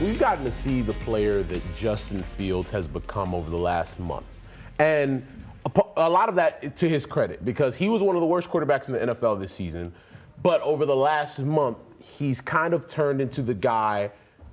we've gotten to see the player that Justin Fields has become over the last month. And a lot of that to his credit, because he was one of the worst quarterbacks in the NFL this season. But over the last month, he's kind of turned into the guy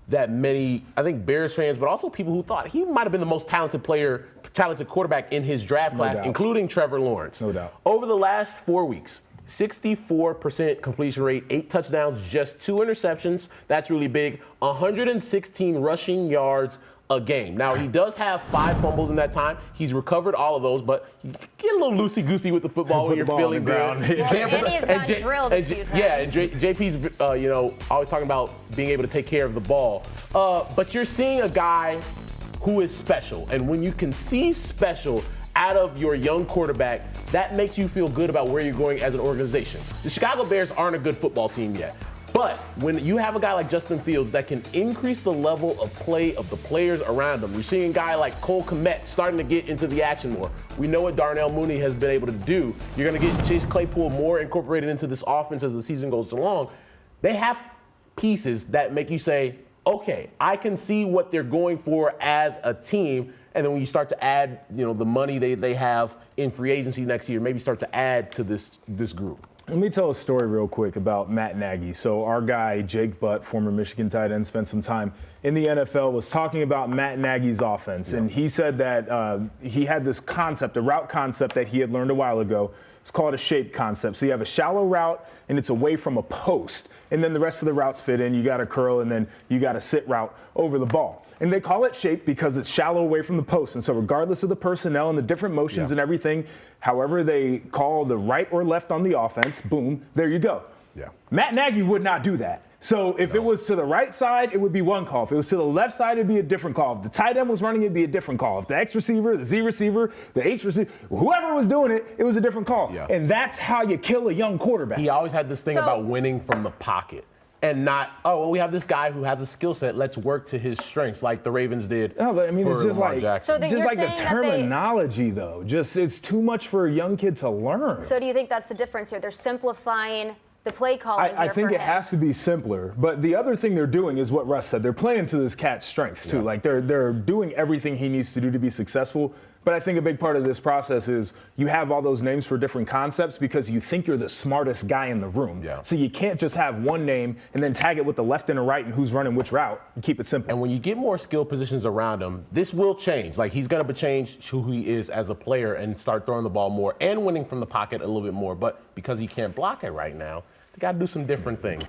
that many, I think Bears fans, but also people who thought he might have been the most talented quarterback in his draft class, including Trevor Lawrence. No doubt. Over the last 4 weeks, 64% completion rate, 8 touchdowns, just 2 interceptions. That's really big. 116 rushing yards a game. Now, he does have 5 fumbles in that time. He's recovered all of those, but you get a little loosey-goosey with the football when you're feeling good. Well, Andy's got drilled a few times. Yeah, and JP's, always talking about being able to take care of the ball. But you're seeing a guy who is special. And when you can see special out of your young quarterback, that makes you feel good about where you're going as an organization. The Chicago Bears aren't a good football team yet. But when you have a guy like Justin Fields that can increase the level of play of the players around him, you're seeing a guy like Cole Kmet starting to get into the action more. We know what Darnell Mooney has been able to do. You're going to get Chase Claypool more incorporated into this offense as the season goes along. They have pieces that make you say, okay, I can see what they're going for as a team. And then when you start to add, the money they have in free agency next year, maybe start to add to this group. Let me tell a story real quick about Matt Nagy. So our guy, Jake Butt, former Michigan tight end, spent some time in the NFL, was talking about Matt Nagy's offense. And he said that he had this concept, a route concept that he had learned a while ago. It's called a shape concept. So you have a shallow route, and it's away from a post. And then the rest of the routes fit in. You got a curl, and then you got a sit route over the ball. And they call it shape because it's shallow away from the post. And so regardless of the personnel and the different motions and everything, however they call the right or left on the offense, boom, there you go. Yeah. Matt Nagy would not do that. So if it was to the right side, it would be one call. If it was to the left side, it'd be a different call. If the tight end was running, it'd be a different call. If the X receiver, the Z receiver, the H receiver, whoever was doing it, it was a different call. Yeah. And that's how you kill a young quarterback. He always had this thing about winning from the pocket. And not, we have this guy who has a skill set. Let's work to his strengths, like the Ravens did. No, but I mean, it's just like, the terminology, though. Just it's too much for a young kid to learn. So do you think that's the difference here? They're simplifying the play calling. I think it has to be simpler. But the other thing they're doing is what Russ said. They're playing to this cat's strengths too. Like they're doing everything he needs to do to be successful. But I think a big part of this process is you have all those names for different concepts because you think you're the smartest guy in the room. Yeah. So you can't just have one name and then tag it with the left and the right and who's running which route and keep it simple. And when you get more skill positions around him, this will change. Like he's going to change who he is as a player and start throwing the ball more and winning from the pocket a little bit more. But because he can't block it right now, they got to do some different things.